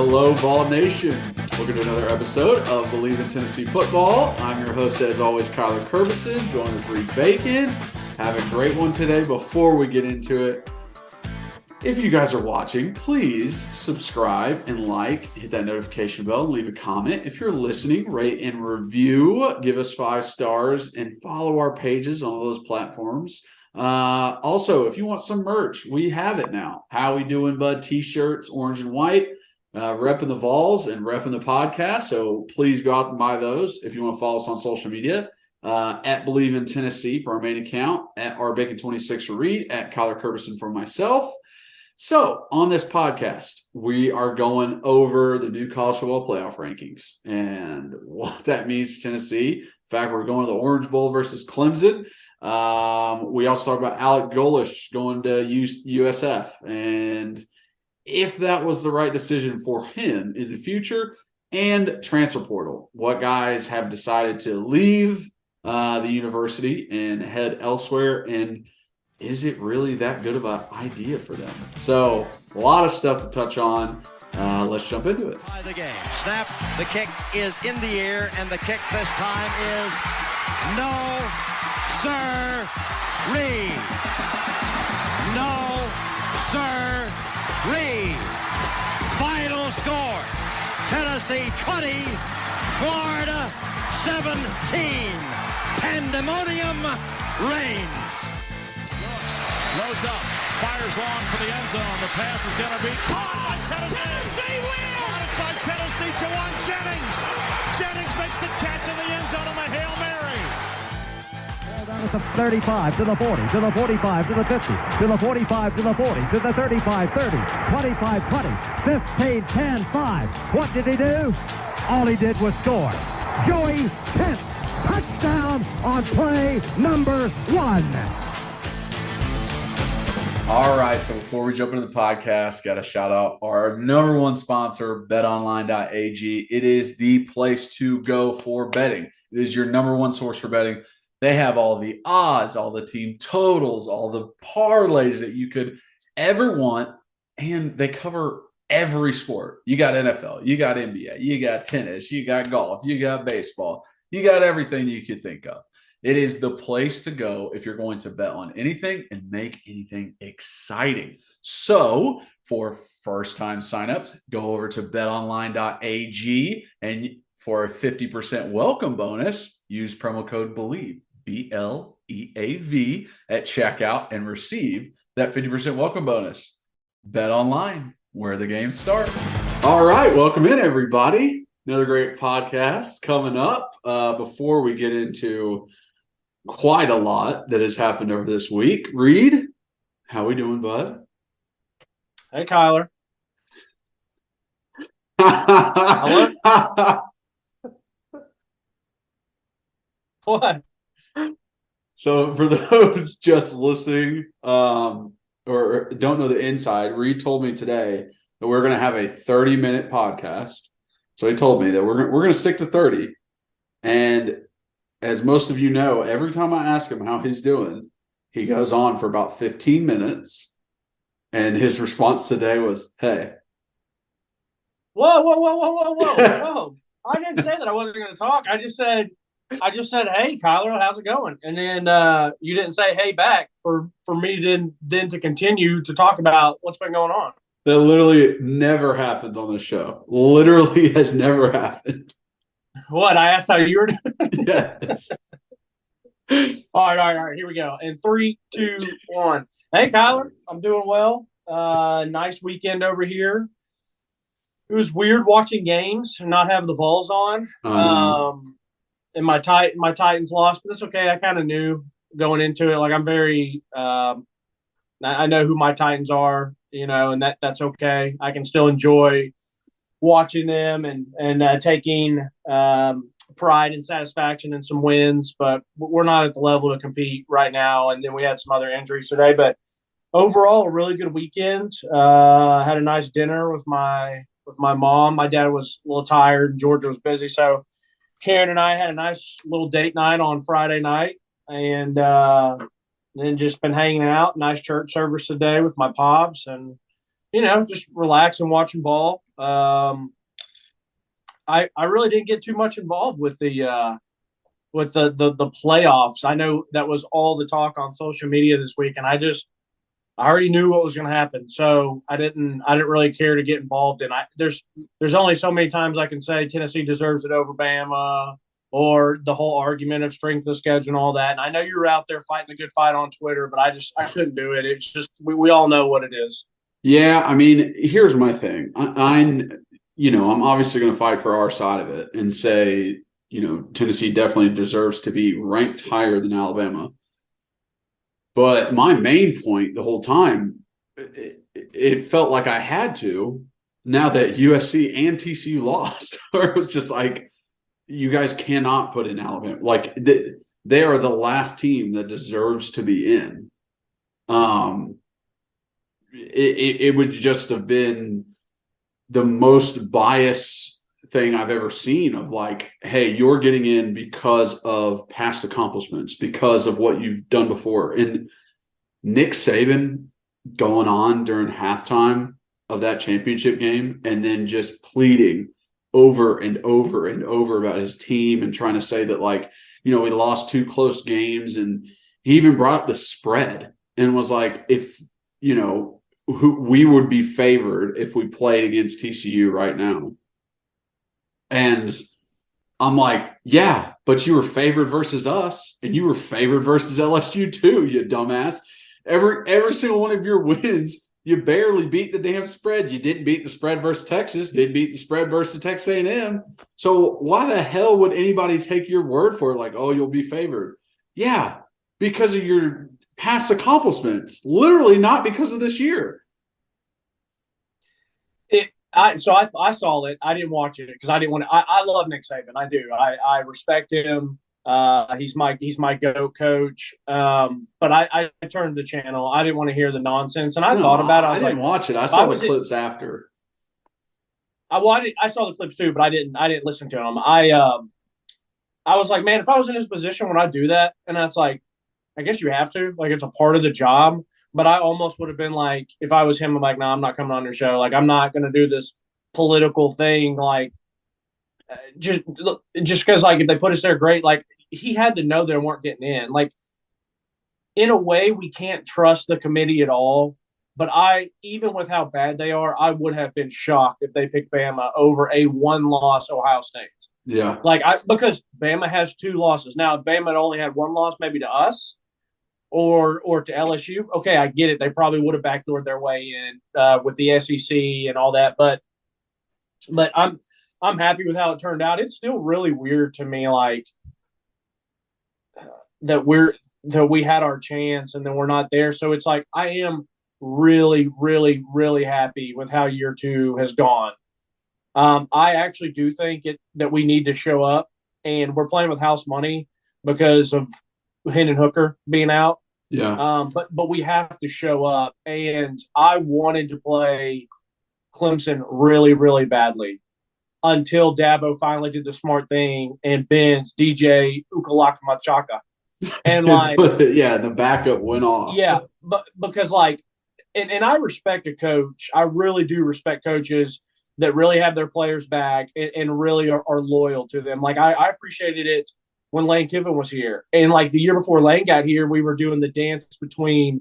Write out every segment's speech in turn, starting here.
Hello, Vol Nation. Welcome to another episode of Believe in Tennessee Football. I'm your host, as always, Kyler Kervison, joined with Reed Bacon. Have a great one today. Before we get into it, if you guys are watching, please subscribe and like, hit that notification bell, and leave a comment. If you're listening, rate and review, give us 5 stars, and follow our pages on all those platforms. Also, if you want some merch, we have it now. How we doing, bud? T-shirts, orange and white, repping the Vols and repping the podcast. So please go out and buy those. If you want to follow us on social media, at Believe in Tennessee for our main account, at rbacon26 for Reed, at Kyler Kervison for myself. So on this podcast, we are going over the new college football playoff rankings and what that means for Tennessee. In fact, we're going to the Orange Bowl versus Clemson. We also talk about Alex Golesh going to USF and if that was the right decision for him in the future, and transfer portal. What guys have decided to leave the university and head elsewhere, and is it really that good of an idea for them? So a lot of stuff to touch on. Let's jump into it. By the game. Snap. The kick is in the air, and the kick this time is no, sir-ree. No, sir-ree. Final score. Tennessee 20, Florida 17. Pandemonium reigns. Loads up, fires long for the end zone. The pass is going to be caught. Tennessee wins! Caught by Tennessee to one Jennings. Jennings makes the catch in the end zone on the Hail Mary. Down at the 35, to the 40, to the 45, to the 50, to the 45, to the 40, to the 35, 30, 25, 20, 15, 10, 5. What did he do? All he did was score. Joey Pence, touchdown on play number 1. All right, so before we jump into the podcast, got to shout out our number one sponsor, betonline.ag. It is the place to go for betting. It is your number one source for betting. They have all the odds, all the team totals, all the parlays that you could ever want, and they cover every sport. You got NFL, you got NBA, you got tennis, you got golf, you got baseball, you got everything you could think of. It is the place to go if you're going to bet on anything and make anything exciting. So for first-time signups, go over to betonline.ag, and for a 50% welcome bonus, use promo code BELIEVE, BLEAV, at checkout and receive that 50% welcome bonus. Bet online, where the game starts. All right, welcome in, everybody. Another great podcast coming up. Before we get into quite a lot that has happened over this week. Reed, how we doing, bud? Hey, Kyler. What? So for those just listening or don't know the inside, Reed told me today that we're going to have a 30-minute podcast. So he told me that we're going to stick to 30. And as most of you know, every time I ask him how he's doing, he goes on for about 15 minutes. And his response today was, hey. Whoa. I didn't say that I wasn't going to talk. I just said, hey, Kyler, how's it going? And then you didn't say hey back for me then to continue to talk about what's been going on. That literally never happens on the show. Literally has never happened. What? I asked how you were doing? Yes. All right. Here we go. In 3, 2, 1. Hey, Kyler. I'm doing well. Nice weekend over here. It was weird watching games and not have the Vols on. And my Titans lost, but that's okay. I kind of knew going into it. Like, I'm very I know who my Titans are, and that's okay. I can still enjoy watching them and taking pride and satisfaction in some wins, but we're not at the level to compete right now. And then we had some other injuries today, but overall, a really good weekend. Had a nice dinner with my mom. My dad was a little tired and Georgia was busy, so Karen and I had a nice little date night on Friday night, and then just been hanging out. Nice church service today with my pops, and just relaxing, watching ball. I really didn't get too much involved with the playoffs. I know that was all the talk on social media this week, and I already knew what was going to happen, so I didn't really care to get involved. And there's only so many times I can say Tennessee deserves it over Bama, or the whole argument of strength of schedule and all that. And I know you were out there fighting a good fight on Twitter, but I couldn't do it. It's just we all know what it is. Yeah, I mean, here's my thing. I'm obviously going to fight for our side of it and say, Tennessee definitely deserves to be ranked higher than Alabama. But my main point the whole time, it felt like I had to, now that USC and TCU lost, where it was just like, you guys cannot put in Alabama. Like, they are the last team that deserves to be in. It would just have been the most biased thing I've ever seen of like, hey, you're getting in because of past accomplishments, because of what you've done before. And Nick Saban going on during halftime of that championship game and then just pleading over and over and over about his team and trying to say that, like, we lost 2 close games. And he even brought up the spread and was like, if, we would be favored if we played against TCU right now. And I'm like, yeah, but you were favored versus us, and you were favored versus LSU too, you dumbass. Every single one of your wins, you barely beat the damn spread. You didn't beat the spread versus Texas. Didn't beat the spread versus Texas A&M. So why the hell would anybody take your word for it? Like, oh, you'll be favored. Yeah, because of your past accomplishments. Literally not because of this year. I saw it. I didn't watch it because I didn't want to. I love Nick Saban. I do. I respect him. He's my GOAT coach. But I turned the channel. I didn't want to hear the nonsense, and I thought about it. I didn't watch it. I saw the clips after. I saw the clips too, but I didn't listen to them. I was like, man, if I was in his position, would I do that? And that's like, I guess you have to. Like, it's a part of the job. But I almost would have been like, if I was him, I'm like, no, I'm not coming on your show. Like, I'm not going to do this political thing. Like, just because, like, if they put us there, great. Like, he had to know they weren't getting in. Like, in a way, we can't trust the committee at all. But even with how bad they are, I would have been shocked if they picked Bama over a 1-loss Ohio State. Yeah. Like, because Bama has 2 losses. Now, if Bama had only had 1 loss, maybe to us, or to LSU, okay, I get it. They probably would have backdoored their way in with the SEC and all that. But I'm happy with how it turned out. It's still really weird to me, like, that we had our chance and then we're not there. So it's like, I am really, really, really happy with how year 2 has gone. I actually do think that we need to show up, and we're playing with house money because of Hendon Hooker being out. Yeah. But we have to show up, and I wanted to play Clemson really, really badly until Dabo finally did the smart thing and bends DJ Ukalaka-Machaka. And like, yeah, the backup went off. Yeah, but because like, and I respect a coach. I really do respect coaches that really have their players back and really are loyal to them. Like, I appreciated it when Lane Kiffin was here. And like the year before Lane got here, we were doing the dance between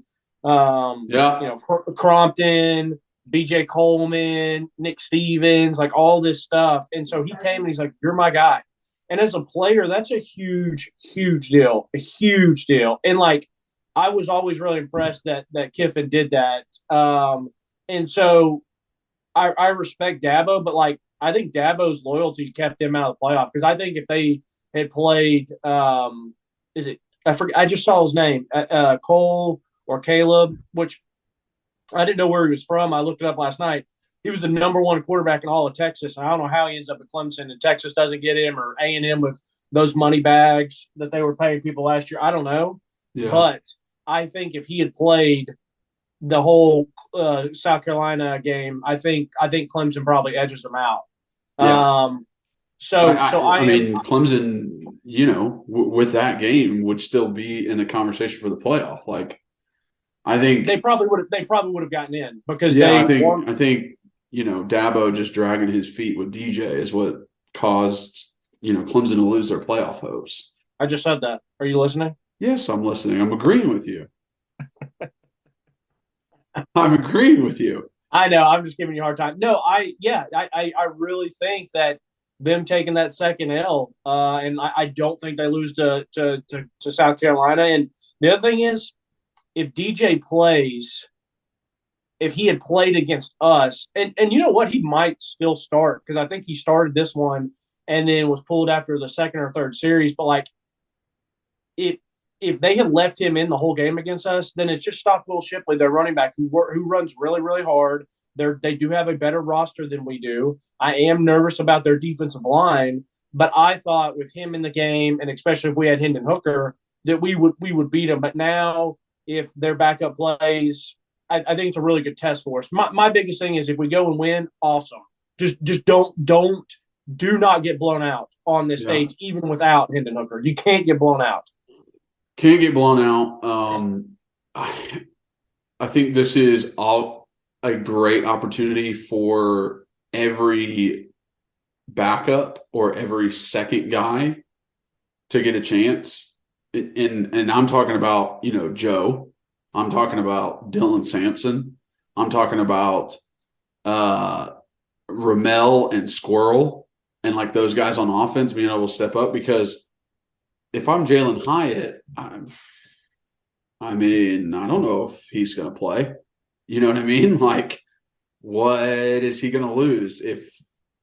Crompton, BJ Coleman, Nick Stevens, like all this stuff. And so he came and he's like, you're my guy. And as a player, that's a huge, huge deal, a huge deal. And like, I was always really impressed that Kiffin did that. And so I respect Dabo, but like, I think Dabo's loyalty kept him out of the playoff, because I think if they had played, I just saw his name, Cole or Caleb, which I didn't know where he was from. I looked it up last night. He was the number 1 quarterback in all of Texas. And I don't know how he ends up at Clemson and Texas doesn't get him, or A&M with those money bags that they were paying people last year. I don't know. Yeah. But I think if he had played the whole South Carolina game, I think Clemson probably edges them out. Yeah. I mean, Clemson, with that game would still be in the conversation for the playoff. Like, I think they probably would have gotten in because I think Dabo just dragging his feet with DJ is what caused, Clemson to lose their playoff hopes. I just said that. Are you listening? Yes, I'm listening. I'm agreeing with you. I'm agreeing with you. I know. I'm just giving you a hard time. No, I really think that them taking that second L, and I don't think they lose to South Carolina. And the other thing is, if DJ plays, if he had played against us, and you know what, he might still start because I think he started this one and then was pulled after the second or third series. But like, if they had left him in the whole game against us, then it's just stop Will Shipley, their running back, who runs really, really hard. They do have a better roster than we do. I am nervous about their defensive line, but I thought with him in the game, and especially if we had Hendon Hooker, that we would beat them. But now, if their backup plays, I think it's a really good test for us. My biggest thing is if we go and win, awesome. Just do not get blown out on this stage, even without Hendon Hooker. You can't get blown out. Can't get blown out. I think this is a great opportunity for every backup or every second guy to get a chance. And I'm talking about, Joe. I'm talking about Dylan Sampson. I'm talking about Ramel and Squirrel and like those guys on offense being able to step up, because if I'm Jalen Hyatt, I don't know if he's going to play. You know what I mean? Like, what is he going to lose if,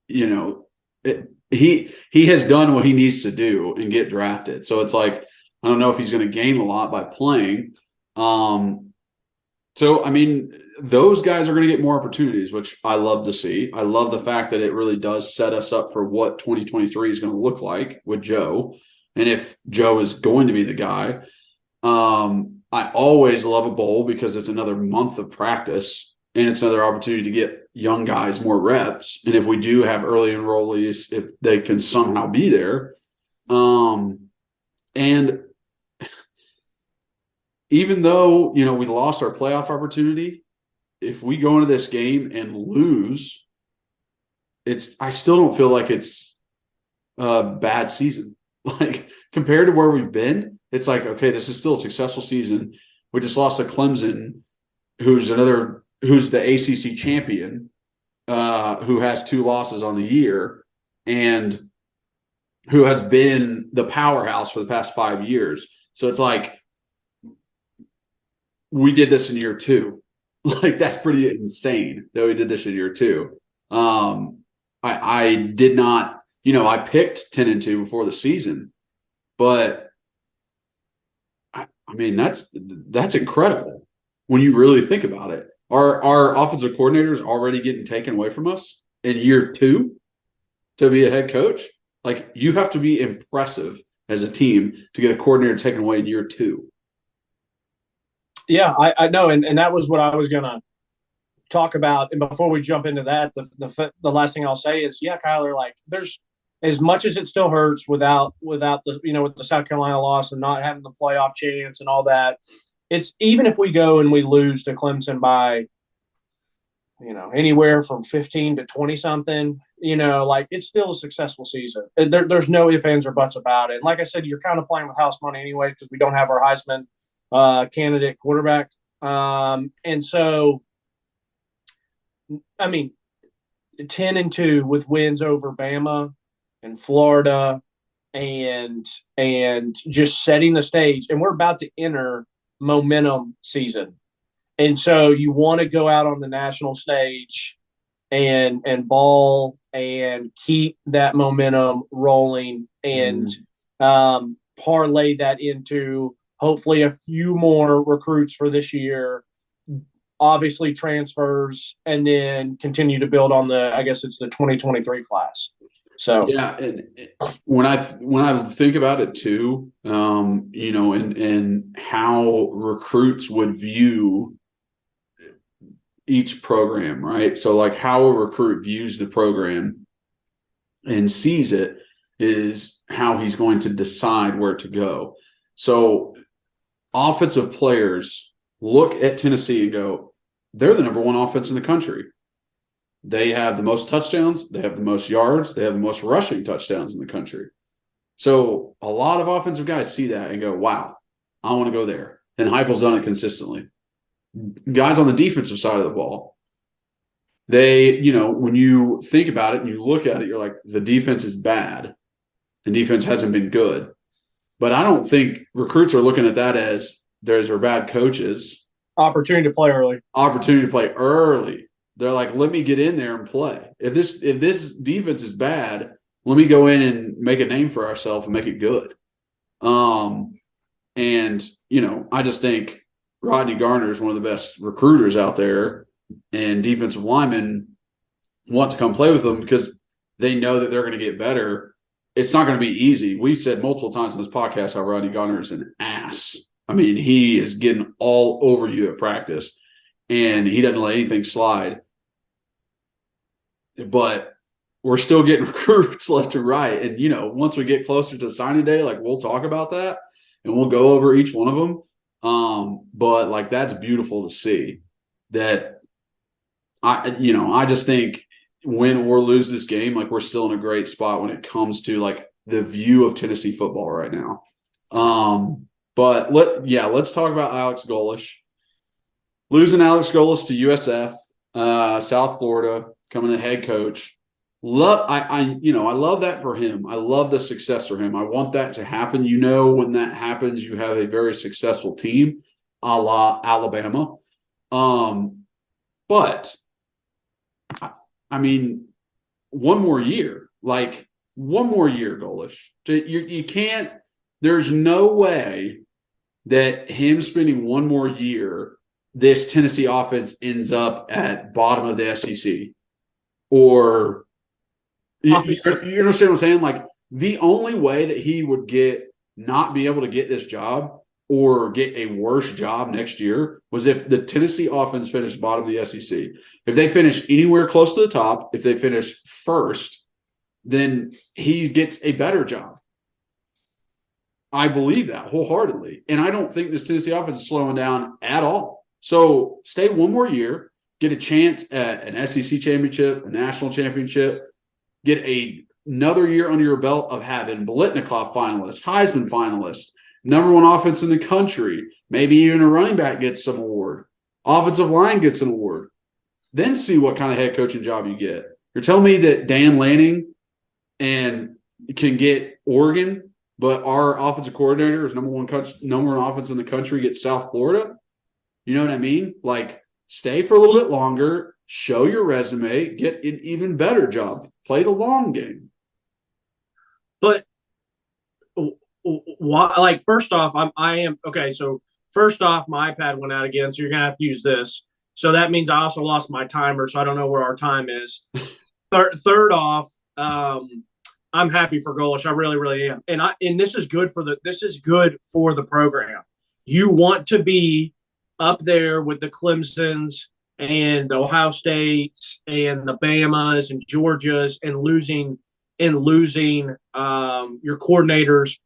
he has done what he needs to do and get drafted. So it's like, I don't know if he's going to gain a lot by playing. Those guys are going to get more opportunities, which I love to see. I love the fact that it really does set us up for what 2023 is going to look like with Joe. And if Joe is going to be the guy, I always love a bowl because it's another month of practice and it's another opportunity to get young guys more reps. And if we do have early enrollees, if they can somehow be there. And even though, we lost our playoff opportunity, if we go into this game and lose, I still don't feel like it's a bad season. Like, compared to where we've been, it's like, okay, this is still a successful season. We just lost to Clemson, who's the ACC champion, who has 2 losses on the year and who has been the powerhouse for the past 5 years. So it's like, we did this in year 2. Like, that's pretty insane that we did this in year 2. I did not, I picked 10-2 before the season, but that's incredible when you really think about it. Our offensive coordinator is already getting taken away from us in year 2 to be a head coach. Like, you have to be impressive as a team to get a coordinator taken away in year 2. Yeah, I know, and that was what I was going to talk about. And before we jump into that, the last thing I'll say is, Kyler, like, there's as much as it still hurts without the with the South Carolina loss and not having the playoff chance and all that. It's even if we go and we lose to Clemson by anywhere from 15 to 20 something, like, it's still a successful season. There's no ifs, ands, or buts about it. And like I said, you're kind of playing with house money anyways because we don't have our Heisman candidate quarterback. And so, 10-2 with wins over Bama and Florida and just setting the stage. And we're about to enter momentum season. And so you want to go out on the national stage and ball and keep that momentum rolling and parlay that into hopefully a few more recruits for this year, obviously transfers, and then continue to build on the 2023 class. So yeah, and when I think about it too, and how recruits would view each program, right? So like how a recruit views the program and sees it is how he's going to decide where to go. So offensive players look at Tennessee and go, they're the number 1 offense in the country. They have the most touchdowns. They have the most yards. They have the most rushing touchdowns in the country. So a lot of offensive guys see that and go, wow, I want to go there. And Heupel's done it consistently. Guys on the defensive side of the ball, they, when you think about it and you look at it, you're like, the defense is bad. The defense hasn't been good. But I don't think recruits are looking at that as those are bad coaches. Opportunity to play early. They're like, let me get in there and play. If this defense is bad, let me go in and make a name for ourselves and make it good. I just think Rodney Garner is one of the best recruiters out there, and defensive linemen want to come play with them because they know that they're going to get better. It's not going to be easy. We've said multiple times in this podcast how Rodney Garner is an ass. I mean, he is getting all over you at practice, and he doesn't let anything slide. But we're still getting recruits left and right. And, once we get closer to signing day, we'll talk about that, and we'll go over each one of them. But that's beautiful to see that. I just think win or lose this game, we're still in a great spot when it comes to the view of Tennessee football right now. But let's talk about Alex Golesh. Losing Alex Golesh to USF, South Florida, becoming the head coach. I love that for him. I love the success for him. I want that to happen. When that happens, you have a very successful team, a la Alabama. But I mean, one more year, Golesh. You can't. There's no way that him spending one more year, this Tennessee offense ends up at bottom of the SEC. Or you understand what I'm saying? The only way that he would not be able to get this job or get a worse job next year was if the Tennessee offense finished bottom of the SEC. If they finish anywhere close to the top, if they finish first, then he gets a better job. I believe that wholeheartedly. And I don't think this Tennessee offense is slowing down at all. So stay one more year, get a chance at an SEC championship, a national championship, get another year under your belt of having Biletnikoff finalist, Heisman finalist, number one offense in the country, maybe even a running back gets some award, offensive line gets an award. Then see what kind of head coaching job you get. You're telling me that Dan Lanning can get Oregon, but our offensive coordinator is number one offense in the country, gets South Florida? You know what I mean? Stay for a little bit longer, show your resume, get an even better job, play the long game. But why? First off, I am okay. So first off, my iPad went out again, so you're gonna have to use this. So that means I also lost my timer, so I don't know where our time is. Third off, I'm happy for Golesh. I really, really am, and this is good for the program. You want to be up there with the Clemsons and the Ohio States and the Bamas and Georgias and losing your coordinators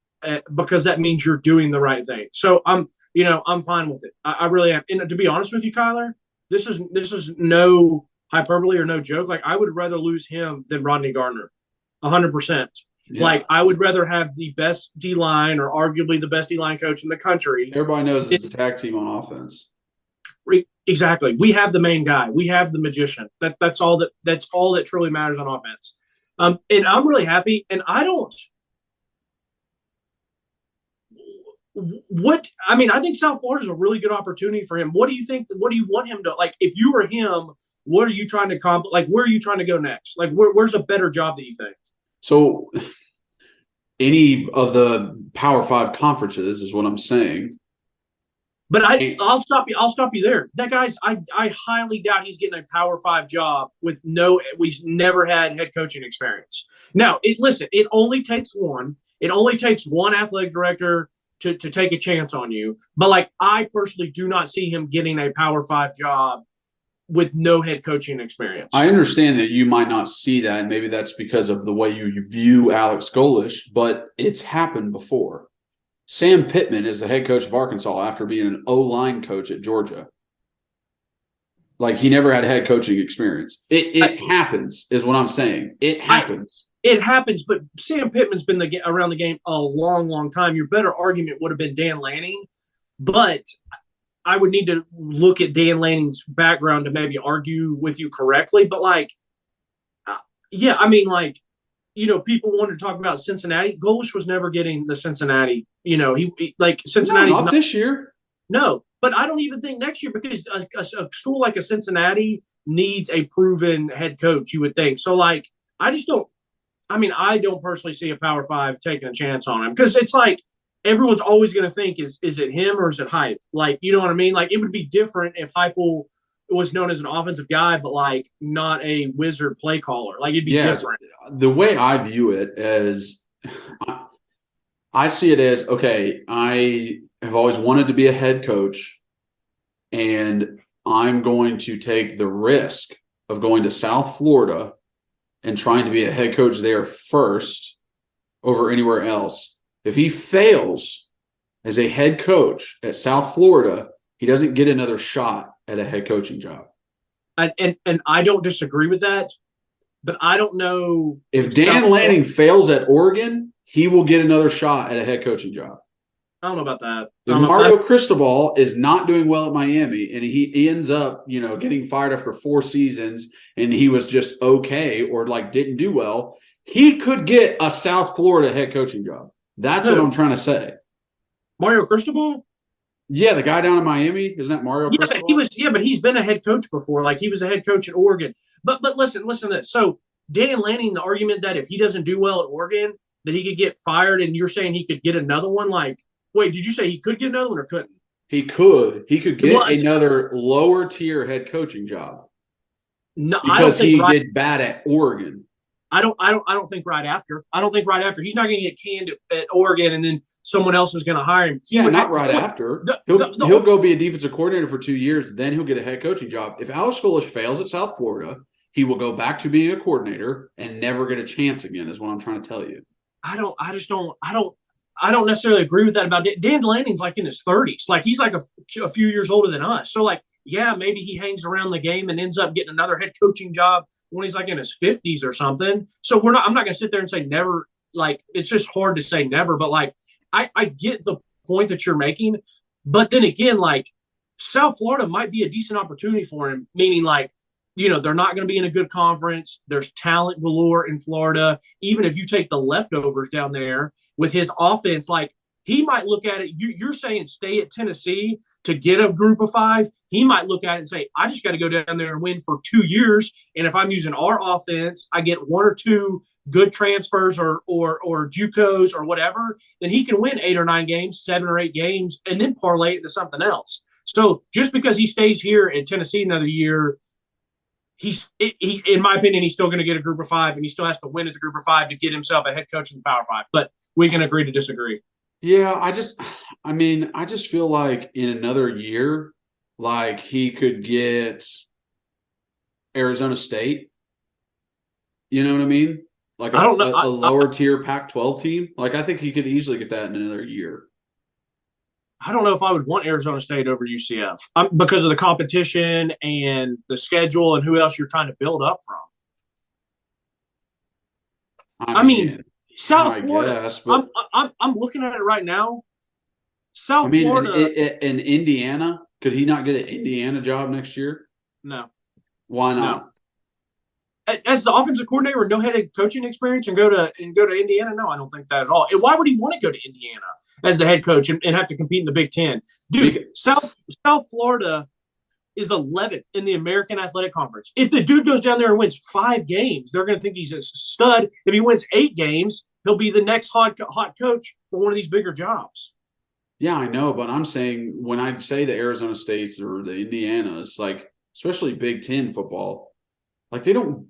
because that means you're doing the right thing. So I'm fine with it. I really am. And to be honest with you, Kyler, this is no hyperbole or no joke. I would rather lose him than Rodney Garner, 100%. Yeah. I would rather have the best D-line or arguably the best D-line coach in the country. Everybody knows it's a tag team on offense. Exactly. We have the main guy. We have the magician. That's all that truly matters on offense. And I'm really happy. And I think South Florida is a really good opportunity for him. What do you think? What do you want him to if you were him? What are you trying to accomplish? Where are you trying to go next? Where's a better job that you think? So, any of the Power 5 conferences is what I'm saying. But I'll stop you there. That guy's I highly doubt he's getting a Power 5 job we've never had head coaching experience. Now, it only takes one. It only takes one athletic director to take a chance on you. But I personally do not see him getting a Power 5 job with no head coaching experience. I understand that you might not see that, and maybe that's because of the way you view Alex Golesh, but it's happened before. Sam Pittman is the head coach of Arkansas after being an O-line coach at Georgia. Like, he never had head coaching experience. It happens, is what I'm saying. It happens. It happens, but Sam Pittman's been around the game a long, long time. Your better argument would have been Dan Lanning, but I would need to look at Dan Lanning's background to maybe argue with you correctly. But, yeah, I mean, people wanted to talk about Cincinnati. Golesh was never getting the Cincinnati. Cincinnati's not this year. No, but I don't even think next year, because a school like a Cincinnati needs a proven head coach, you would think. So, I just don't. I mean, I don't personally see a Power 5 taking a chance on him, because it's like everyone's always going to think, is it him or is it Hype? You know what I mean? It would be different if Heupel was known as an offensive guy, but not a wizard play caller. It'd be different. The way I view it is, I see it as, okay, I have always wanted to be a head coach, and I'm going to take the risk of going to South Florida and trying to be a head coach there first over anywhere else. If he fails as a head coach at South Florida, he doesn't get another shot at a head coaching job. And I don't disagree with that, but I don't know. If Dan Lanning fails at Oregon, he will get another shot at a head coaching job. I don't know about that. If Mario Cristobal is not doing well at Miami, and he ends up, getting fired after 4 seasons, and he was just okay or didn't do well, he could get a South Florida head coaching job. That's what I'm trying to say. Mario Cristobal? Yeah, the guy down in Miami, isn't that Mario Cristobal? But he's been a head coach before. He was a head coach at Oregon. But listen to this. So Dan Lanning, the argument that if he doesn't do well at Oregon, that he could get fired, and you're saying he could get another one? Wait, did you say he could get another one or couldn't? He could. He could get another lower tier head coaching job. No, because he did bad at Oregon. I don't think right after. I don't think right after. He's not going to get canned at Oregon and then someone else is going to hire him. After. He'll go be a defensive coordinator for 2 years, then he'll get a head coaching job. If Alex Golesh fails at South Florida, he will go back to being a coordinator and never get a chance again, is what I'm trying to tell you. I don't necessarily agree with that about Dan Lanning's in his 30s. He's a few years older than us. So yeah, maybe he hangs around the game and ends up getting another head coaching job when he's in his 50s or something. So I'm not going to sit there and say never. It's just hard to say never, but I get the point that you're making. But then again, South Florida might be a decent opportunity for him, meaning they're not going to be in a good conference. There's talent galore in Florida. Even if you take the leftovers down there with his offense, he might look at it. You're saying stay at Tennessee to get a group of 5. He might look at it and say, I just got to go down there and win for 2 years. And if I'm using our offense, I get 1 or 2 good transfers or JUCOs or whatever, then he can win 8 or 9 games, 7 or 8 games, and then parlay it into something else. So just because he stays here at Tennessee another year, he in my opinion, he's still going to get a group of 5, and he still has to win at the group of 5 to get himself a head coach in the Power 5. But we can agree to disagree. Yeah, I just feel like in another year, he could get Arizona State. You know what I mean? I don't know. A lower tier Pac-12 team. I think he could easily get that in another year. I don't know if I would want Arizona State over UCF because of the competition and the schedule and who else you're trying to build up from. I mean South Florida. Guess, but I'm looking at it right now. Florida. In Indiana, could he not get an Indiana job next year? No. Why not? No. As the offensive coordinator with no head coaching experience and go to Indiana? No, I don't think that at all. And why would he want to go to Indiana as the head coach and have to compete in the Big Ten? Dude, South Florida is 11th in the American Athletic Conference. If the dude goes down there and wins 5 games, they're going to think he's a stud. If he wins 8 games, he'll be the next hot coach for one of these bigger jobs. Yeah, I know, but I'm saying when I say the Arizona States or the Indianas, especially Big Ten football, they don't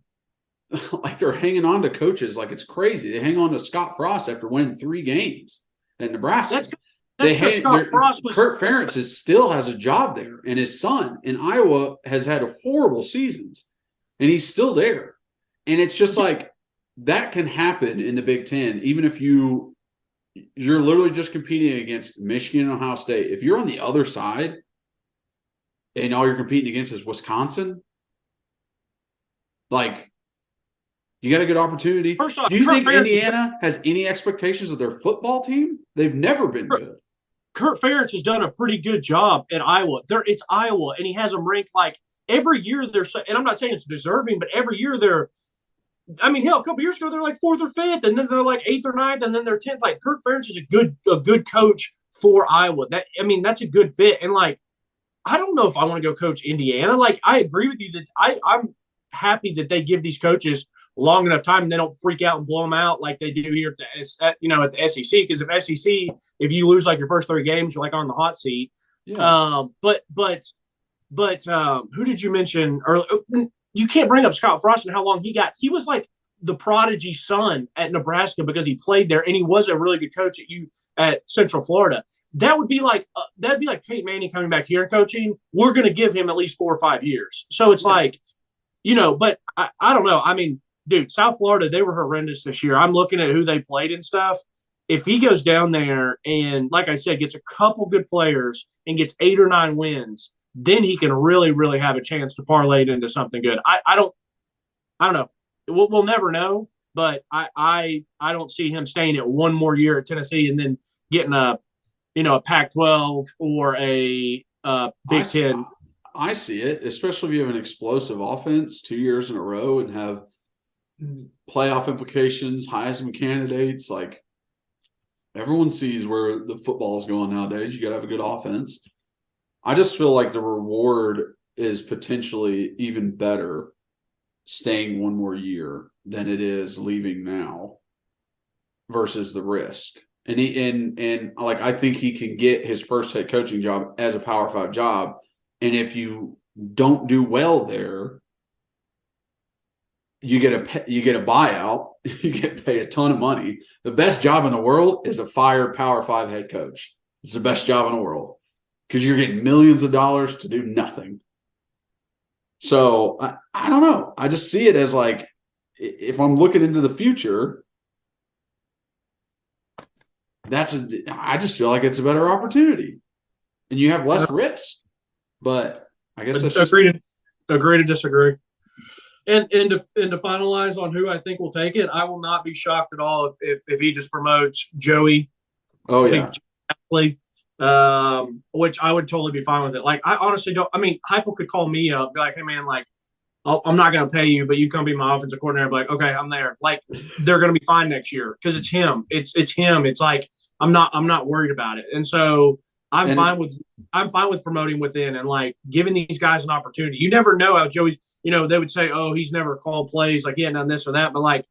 they're hanging on to coaches it's crazy. They hang on to Scott Frost after winning 3 games at Nebraska. Kurt Ferentz still has a job there, and his son in Iowa has had horrible seasons, and he's still there. And it's just that can happen in the Big Ten, even if you're literally just competing against Michigan and Ohio State. If you're on the other side, and all you're competing against is Wisconsin, like, you got a good opportunity. First off, do you think Ferentz Indiana has any expectations of their football team? They've never been good. Kurt Ferentz has done a pretty good job at Iowa. It's Iowa, and he has them ranked like every year they're – and I'm not saying it's deserving, but every year they're – I mean, hell, a couple years ago they're like 4th or 5th, and then they're like 8th or 9th, and then they're 10th. Like, Kurt Ferentz is a good coach for Iowa. That's a good fit. And, like, I don't know if I want to go coach Indiana. Like, I agree with you that I'm happy that they give these coaches long enough time and they don't freak out and blow them out like they do here at the SEC. Because if you lose like your first 3 games, you're like on the hot seat. Yeah. But who did you mention earlier? You can't bring up Scott Frost and how long he got. He was like the prodigy son at Nebraska because he played there, and he was a really good coach at Central Florida. That'd be like Peyton Manning coming back here and coaching. We're going to give him at least 4 or 5 years. So it's like, but I don't know. I mean, dude, South Florida, they were horrendous this year. I'm looking at who they played and stuff. If he goes down there and, like I said, gets a couple good players and gets 8 or 9 wins, then he can really, really have a chance to parlay it into something good. I don't know. We'll never know, but I don't see him staying at one more year at Tennessee and then getting a Pac-12 or a Big Ten. I see it, especially if you have an explosive offense 2 years in a row and have playoff implications, Heisman candidates. Like, everyone sees where the football is going nowadays. You got to have a good offense. I just feel like the reward is potentially even better staying one more year than it is leaving now versus the risk. And I think he can get his first head coaching job as a Power 5 job. And if you don't do well there, you get a buyout. You get paid a ton of money. The best job in the world is a fired Power 5 head coach. It's the best job in the world because you're getting millions of dollars to do nothing. So I don't know. I just see it as like, if I'm looking into the future, I just feel like it's a better opportunity, and you have less risk. But I guess that's agree to disagree. And to finalize on who I think will take it, I will not be shocked at all if he just promotes Joey. Oh yeah, which I would totally be fine with it. Like, I honestly don't. I mean, Heupel could call me up, be like, "Hey man, like, I'm not going to pay you, but you come be my offensive coordinator." I'd be like, "Okay, I'm there." Like, they're going to be fine next year because it's him. It's him. It's like I'm not worried about it, and so I'm fine with promoting within and like giving these guys an opportunity. You never know how Joey. They would say, "Oh, he's never called plays, like he hadn't done this or that," but like,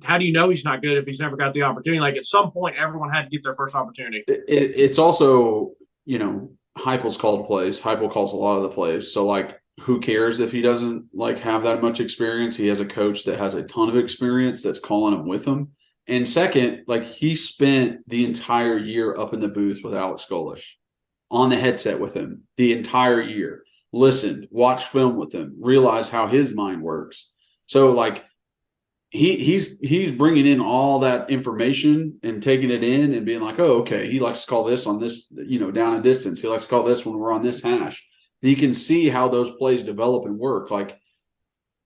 how do you know he's not good if he's never got the opportunity? Like, at some point, everyone had to get their first opportunity. It's also, Heupel's called plays. Heupel calls a lot of the plays. So, like, who cares if he doesn't, like, have that much experience? He has a coach that has a ton of experience that's calling him with him. And second, like, he spent the entire year up in the booth with Alex Golesh, on the headset with him the entire year. Listened, watched film with him, realized how his mind works. So, like, he's bringing in all that information and taking it in and being like, oh, okay, he likes to call this on this, down a distance. He likes to call this when we're on this hash. And you can see how those plays develop and work. Like,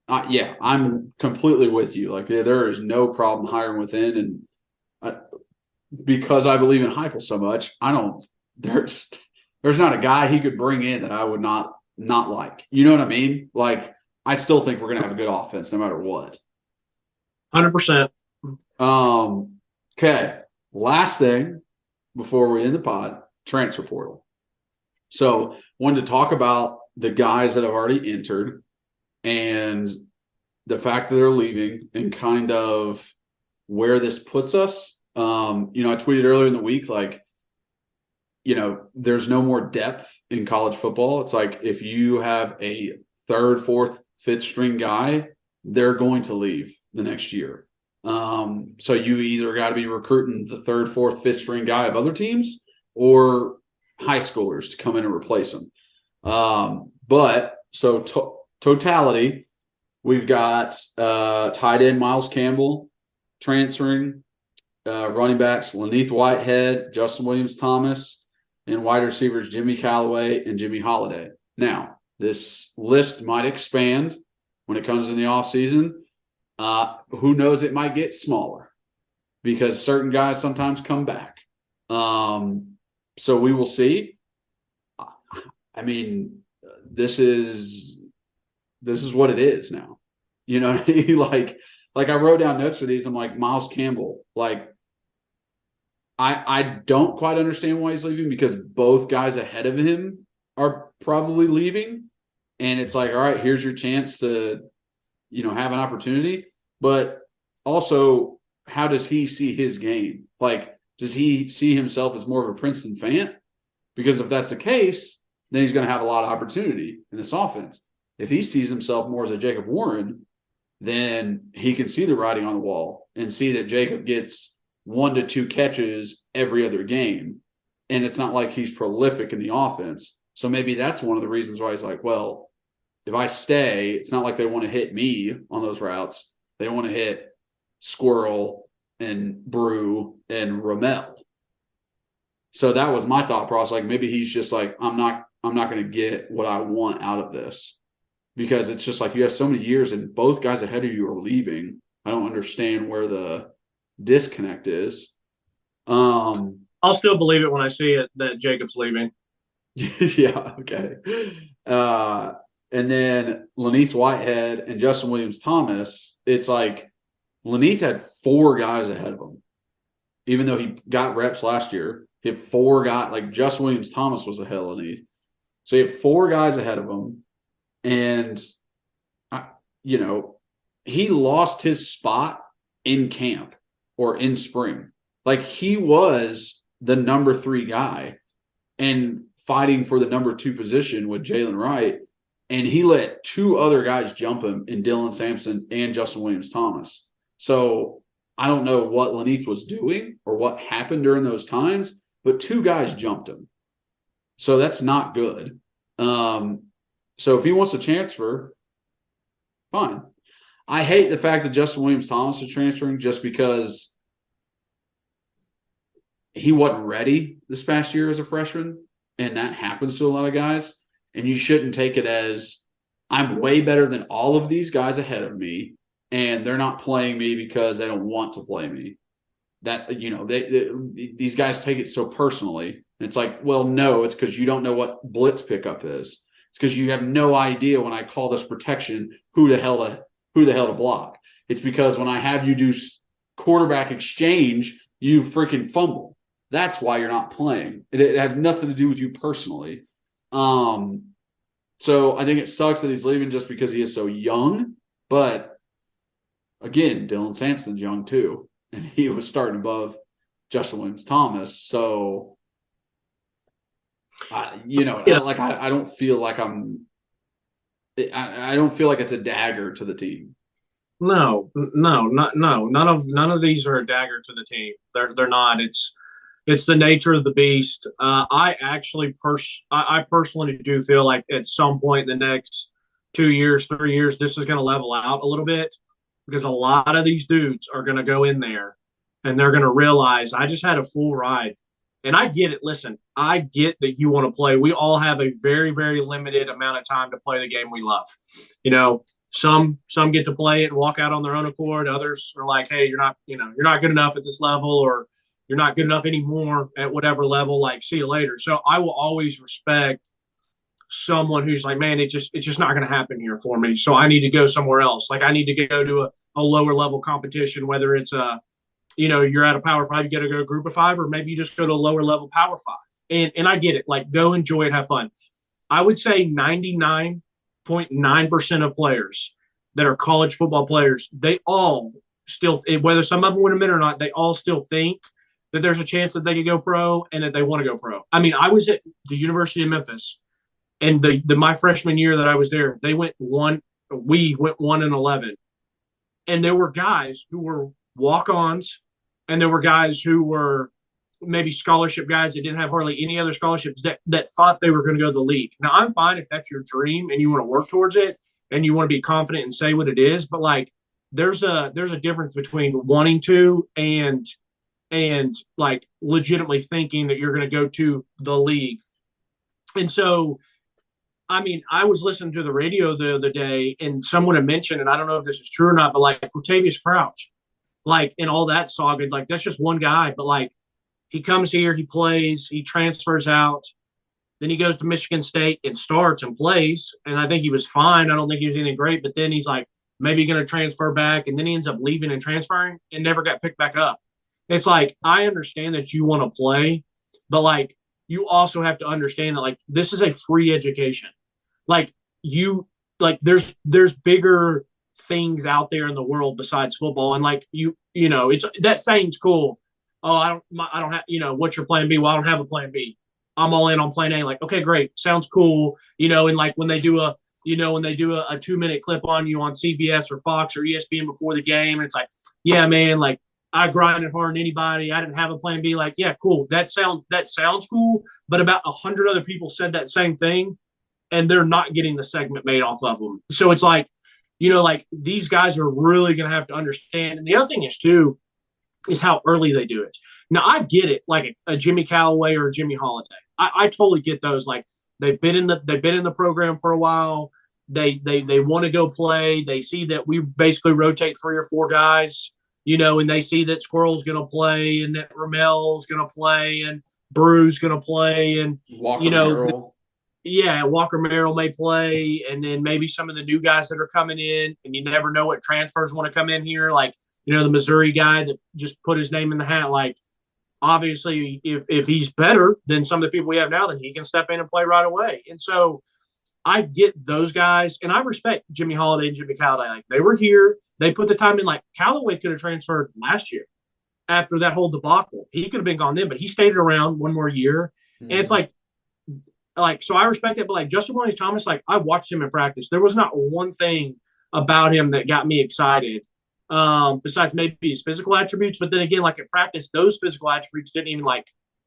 I'm completely with you. Like, there is no problem hiring within. And because I believe in Heupel so much, there's not a guy he could bring in that I would not like. You know what I mean? Like, I still think we're going to have a good offense no matter what. 100%. Okay. Last thing before we end the pod, transfer portal. So, wanted to talk about the guys that have already entered and the fact that they're leaving and kind of where this puts us. I tweeted earlier in the week, like, there's no more depth in college football. It's like, if you have a third, fourth, fifth string guy, they're going to leave the next year. So you either got to be recruiting the third, fourth, fifth string guy of other teams or high schoolers to come in and replace them. Totality, we've got tight end Miles Campbell transferring, running backs Laneith Whitehead, Justin Williams-Thomas, and wide receivers Jimmy Callaway and Jimmy Holiday. Now, This list might expand when it comes in the offseason. Who knows? It might get smaller because certain guys sometimes come back. So we will see. I mean, this is what it is now. You know what I mean? Like I wrote down notes for these. I'm like, Miles Campbell. Like, I don't quite understand why he's leaving because both guys ahead of him are probably leaving. And it's like, all right, here's your chance to, have an opportunity. But also, how does he see his game? Like, does he see himself as more of a Princeton fan? Because if that's the case, then he's going to have a lot of opportunity in this offense. If he sees himself more as a Jacob Warren, then he can see the writing on the wall and see that Jacob gets 1 to 2 catches every other game. And it's not like he's prolific in the offense. So maybe that's one of the reasons why he's like, well, if I stay, it's not like they want to hit me on those routes. They want to hit Squirrel and Brew and Ramel. So that was my thought process. Like maybe he's just like, I'm not going to get what I want out of this because it's just like you have so many years and both guys ahead of you are leaving. I don't understand where the disconnect is. I'll still believe it when I see it that Jacob's leaving. Yeah, okay. And then Laneith Whitehead and Justin Williams-Thomas, it's like Laneith had 4 guys ahead of him. Even though he got reps last year, he had 4 guys. Like Justin Williams-Thomas was ahead of Laneith. So he had 4 guys ahead of him. And, he lost his spot in camp or in spring. Like he was the number 3 guy and fighting for the number 2 position with Jalen Wright. And he let 2 other guys jump him in Dylan Sampson and Justin Williams-Thomas. So I don't know what Laneith was doing or what happened during those times, but 2 guys jumped him. So that's not good. So if he wants to transfer, fine. I hate the fact that Justin Williams-Thomas is transferring just because he wasn't ready this past year as a freshman, and that happens to a lot of guys. And you shouldn't take it as I'm way better than all of these guys ahead of me, and they're not playing me because they don't want to play me. That these guys take it so personally. And it's like, well, no, it's because you don't know what blitz pickup is. It's because you have no idea when I call this protection who the hell to block. It's because when I have you do quarterback exchange, you freaking fumble. That's why you're not playing. It has nothing to do with you personally. So I think it sucks that he's leaving just because he is so young. But again, Dylan Sampson's young too, and he was starting above Justin Williams-Thomas. So, I don't feel like I don't feel like it's a dagger to the team. No. None of these are a dagger to the team. They're not. It's the nature of the beast. I personally do feel like at some point in the next 2 years, 3 years, this is going to level out a little bit because a lot of these dudes are going to go in there and they're going to realize I just had a full ride. And I get it. Listen, I get that you want to play. We all have a very, very limited amount of time to play the game we love. Some get to play it and walk out on their own accord. Others are like, hey, you're not good enough at this level, or you're not good enough anymore at whatever level, like, see you later. So I will always respect someone who's like, man, it's just not going to happen here for me. So I need to go somewhere else. Like I need to go to a lower level competition, whether it's you're at a Power 5, you got to go Group of 5, or maybe you just go to a lower level Power 5. And I get it. Like, go enjoy it, have fun. I would say 99.9% of players that are college football players, they all still, whether some of them win a minute or not, they all still think that there's a chance that they could go pro and that they want to go pro. I mean, I was at the University of Memphis, and my freshman year that I was there, we went 1-11. And there were guys who were walk-ons, and there were guys who were maybe scholarship guys that didn't have hardly any other scholarships that thought they were going to go to the league. Now, I'm fine if that's your dream and you want to work towards it and you want to be confident and say what it is, but like there's a difference between wanting to and like legitimately thinking that you're going to go to the league. And so I mean, I was listening to the radio the other day, and someone had mentioned, and I don't know if this is true or not, but like Octavius Crouch, like in all that saga, like that's just one guy, but like he comes here, he plays, he transfers out, then he goes to Michigan State and starts and plays, and I think he was fine. I don't think he was anything great, but then he's like maybe going to transfer back, and then he ends up leaving and transferring and never got picked back up. It's like I understand that you want to play, but like you also have to understand that like this is a free education. Like you like there's bigger things out there in the world besides football, and like you know it's that saying's cool. Oh, I don't have what's your plan B? Well, I don't have a plan B. I'm all in on plan A. Like, okay, great, sounds cool. And like when they do a 2-minute clip on you on CBS or Fox or ESPN before the game, and it's like, yeah, man, like I grinded harder than anybody. I didn't have a plan B. Like, yeah, cool. That sounds cool. But about 100 other people said that same thing, and they're not getting the segment made off of them. So it's like, like these guys are really going to have to understand. And the other thing is too, is how early they do it. Now I get it, like a Jimmy Callaway or a Jimmy Holiday. I totally get those. Like they've been in the program for a while. They want to go play. They see that we basically rotate 3 or 4 guys, and they see that Squirrel's going to play and that Ramel's going to play and Brew's going to play and Walker Merrill. Yeah, Walker Merrill may play, and then maybe some of the new guys that are coming in, and you never know what transfers want to come in here. Like, the Missouri guy that just put his name in the hat. Like, obviously, if he's better than some of the people we have now, then he can step in and play right away. And so I get those guys, and I respect Jimmy Holiday and Jimmy Callaway. Like, they were here. They put the time in. Like, Callaway could have transferred last year after that whole debacle. He could have been gone then, but he stayed around one more year. Mm-hmm. And it's like, so I respect it, but like Justin Williams Thomas, like I watched him in practice. There was not one thing about him that got me excited, besides maybe his physical attributes. But then again, like at practice, those physical attributes didn't even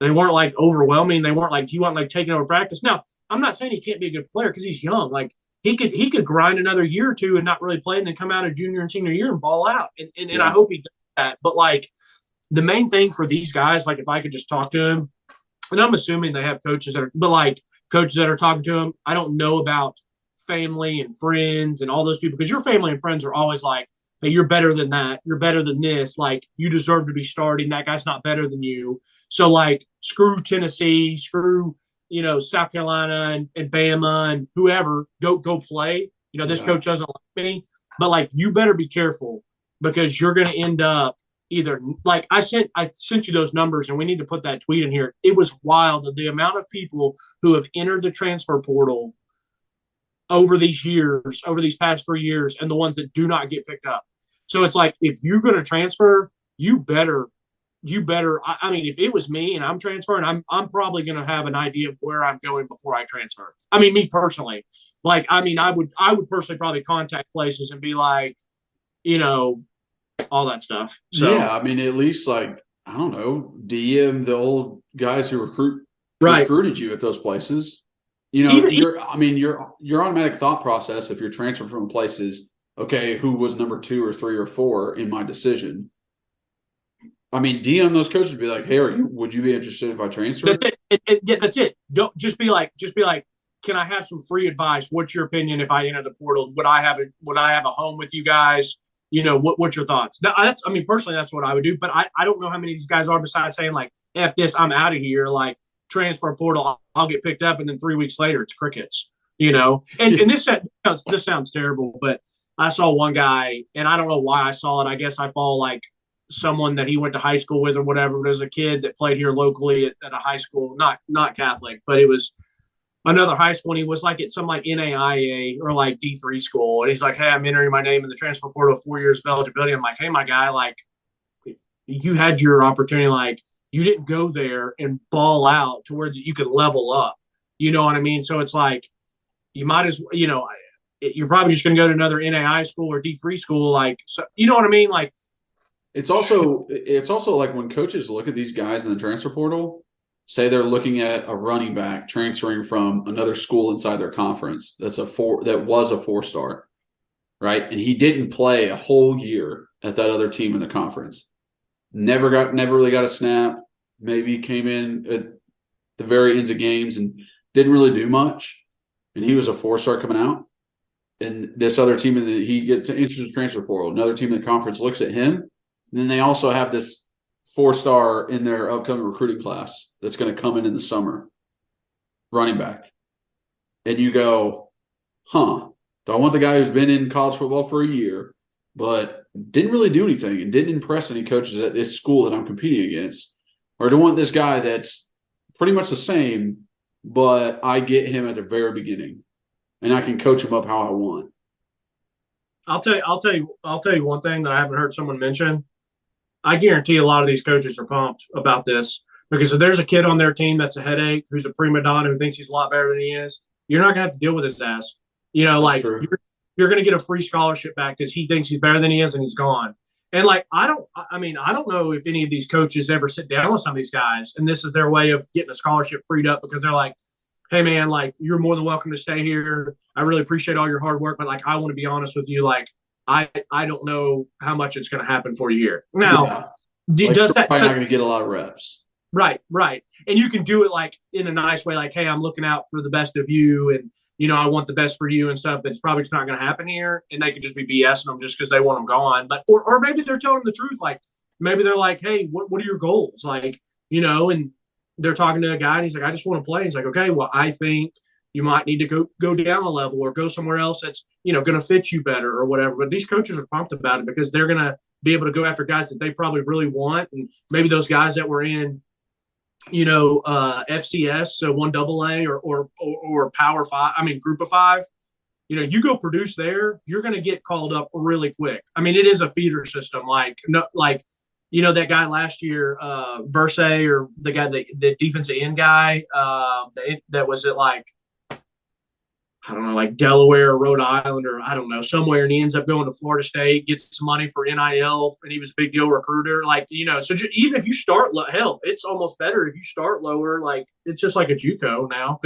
they weren't like overwhelming. They weren't like, do you want like taking over practice? Now, I'm not saying he can't be a good player because he's young. Like he could grind another year or two and not really play and then come out of junior and senior year and ball out. And I hope he does that. But like the main thing for these guys, like if I could just talk to him, and I'm assuming they have coaches coaches that are talking to him. I don't know about family and friends and all those people, because your family and friends are always like, hey, you're better than that. You're better than this. Like, you deserve to be starting. That guy's not better than you. So, like, screw Tennessee, screw, South Carolina and Bama and whoever. Go play. This coach doesn't like me. But, like, you better be careful, because you're going to end up either – like, I sent you those numbers, and we need to put that tweet in here. It was wild, the amount of people who have entered the transfer portal over these past 3 years, and the ones that do not get picked up. So it's like, if you're going to transfer, you better. I mean, if it was me and I'm transferring, I'm probably going to have an idea of where I'm going before I transfer. I mean, me personally, like, I mean, I would personally probably contact places and be like, all that stuff. So, yeah, I mean, at least like, I don't know, DM the old guys who recruited you at those places. Your automatic thought process if you're transferring from places, okay, who was number 2 or 3 or 4 in my decision? I mean, DM those coaches be like, hey, would you be interested if I transfer? That's it. Don't just be like, can I have some free advice? What's your opinion if I enter the portal? Would I have a home with you guys? What's your thoughts? Personally, that's what I would do. But I don't know how many of these guys are, besides saying like, F this, I'm out of here. Like, transfer portal, I'll get picked up, and then 3 weeks later it's crickets. And this sounds terrible, but I saw one guy, and I don't know why I saw it. I guess I follow like someone that he went to high school with or whatever. But as a kid that played here locally at a high school, not Catholic, but it was another high school, and he was like at some like NAIA or like D3 school, and he's like, hey, I'm entering my name in the transfer portal, 4 years of eligibility. I'm like, hey, my guy, like, you had your opportunity. Like, you didn't go there and ball out to where you could level up. You know what I mean? So it's like, you might as well, you're probably just going to go to another NAI school or D3 school. Like, so, you know what I mean? Like, it's also like when coaches look at these guys in the transfer portal, say they're looking at a running back transferring from another school inside their conference. That was a 4-star, right? And he didn't play a whole year at that other team in the conference. Never really got a snap. Maybe came in at the very ends of games and didn't really do much. and he was a 4-star coming out, and this other team, he gets into the transfer portal. Another team in the conference looks at him, and then they also have this 4-star in their upcoming recruiting class that's going to come in the summer, running back. And you go, do I want the guy who's been in college football for a year but didn't really do anything and didn't impress any coaches at this school that I'm competing against? Or do I want this guy that's pretty much the same, but I get him at the very beginning and I can coach him up how I want? I'll tell you one thing that I haven't heard someone mention. I guarantee a lot of these coaches are pumped about this, because if there's a kid on their team that's a headache, who's a prima donna, who thinks he's a lot better than he is, you're not going to have to deal with his ass. You're going to get a free scholarship back because he thinks he's better than he is and he's gone. And I don't know if any of these coaches ever sit down with some of these guys and this is their way of getting a scholarship freed up, because they're like, hey man, you're more than welcome to stay here. I really appreciate all your hard work, but I want to be honest with you. I don't know how much it's going to happen for you here. Now, does that probably not going to get a lot of reps? Right. And you can do it in a nice way, hey, I'm looking out for the best of you, and I want the best for you and stuff. But it's probably just not going to happen here, and they could just be BSing them just because they want them gone. But or maybe they're telling them the truth. Maybe they're like, hey, what are your goals? And they're talking to a guy, and he's like, I just want to play. He's like, okay, well, I think you might need to go down a level or go somewhere else that's, going to fit you better or whatever. But these coaches are pumped about it because they're going to be able to go after guys that they probably really want. And maybe those guys that were in, FCS, so 1AA or Power 5, Group of 5, you go produce there, you're going to get called up really quick. It is a feeder system. That guy last year, Verse, or the guy, the defensive end guy, that was at Delaware or Rhode Island or I don't know, somewhere, and he ends up going to Florida State, gets some money for NIL, and he was a big deal recruiter. So even if you start low, hell, it's almost better if you start lower. It's just like a JUCO now.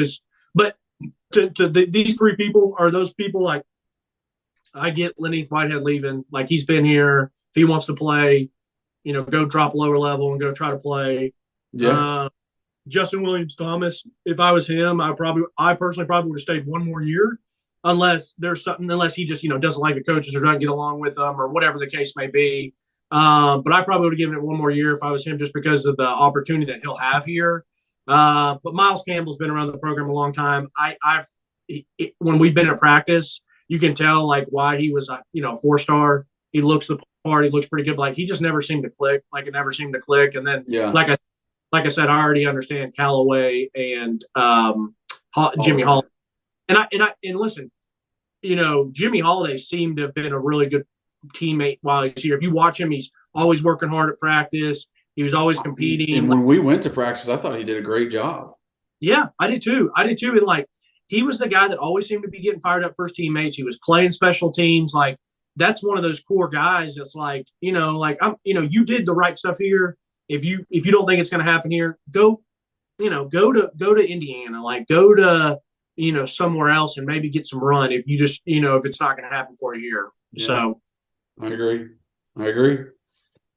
But these three people are those people. I get Lenny Whitehead leaving. He's been here. If he wants to play, go drop lower level and go try to play. Yeah. Justin Williams-Thomas, if I was him, I personally probably would have stayed one more year, unless he just, doesn't like the coaches or doesn't get along with them or whatever the case may be. But I probably would have given it one more year if I was him, just because of the opportunity that he'll have here. But Miles Campbell's been around the program a long time. When we've been at practice, you can tell why he was, 4-star. He looks the part. He looks pretty good. But he just never seemed to click. It never seemed to click. And then, like I said, I already understand Callaway and Jimmy Holiday. And listen, Jimmy Holiday seemed to have been a really good teammate while he's here. If you watch him, he's always working hard at practice. He was always competing. And when we went to practice, I thought he did a great job. Yeah, I did too. And he was the guy that always seemed to be getting fired up for his teammates. He was playing special teams. That's one of those core guys that's you did the right stuff here. If you don't think it's going to happen here, go to Indiana, go to, somewhere else and maybe get some run if you just, if it's not going to happen for you here. Yeah. So I agree.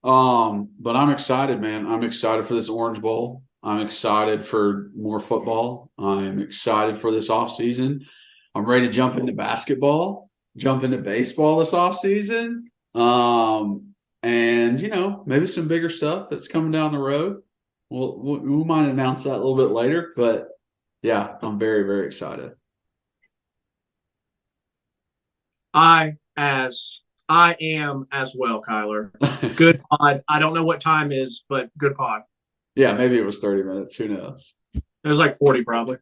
But I'm excited, man. I'm excited for this Orange Bowl. I'm excited for more football. I'm excited for this off season. I'm ready to jump into basketball, jump into baseball this off season. And, maybe some bigger stuff that's coming down the road. We might announce that a little bit later. But, yeah, I'm very, very excited. I am as well, Kyler. Good pod. I don't know what time is, but good pod. Yeah, maybe it was 30 minutes. Who knows? It was 40 probably.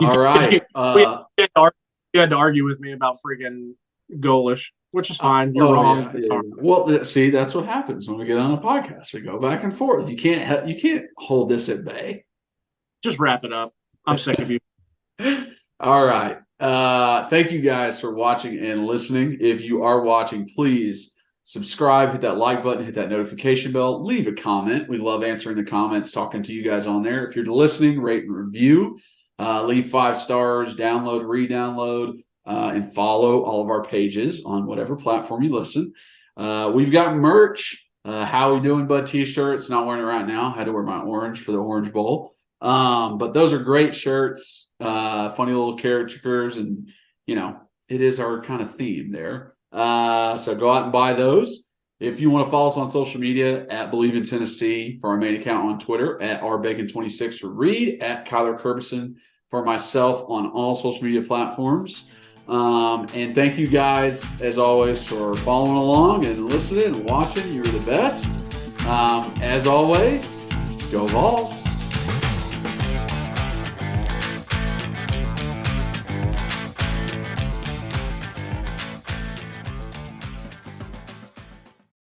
All right. You had to argue with me about freaking Golesh. Which is fine. You're wrong. Yeah. Well, see, that's what happens when we get on a podcast. We go back and forth. You can't hold this at bay. Just wrap it up. I'm sick of you. All right. Thank you guys for watching and listening. If you are watching, please subscribe, hit that like button, hit that notification bell, leave a comment. We love answering the comments, talking to you guys on there. If you're listening, rate and review. Leave 5 stars, download, re-download. And follow all of our pages on whatever platform you listen. We've got merch. How we doing, bud? T-shirts. Not wearing it right now. I had to wear my orange for the Orange Bowl. But those are great shirts, funny little caricatures, and, it is our kind of theme there. So go out and buy those. If you want to follow us on social media, at Believe in Tennessee for our main account on Twitter, at rbacon26 for Reed, at Kyler Curbison for myself on all social media platforms. And thank you guys, as always, for following along and listening and watching. You're the best. As always, go Vols.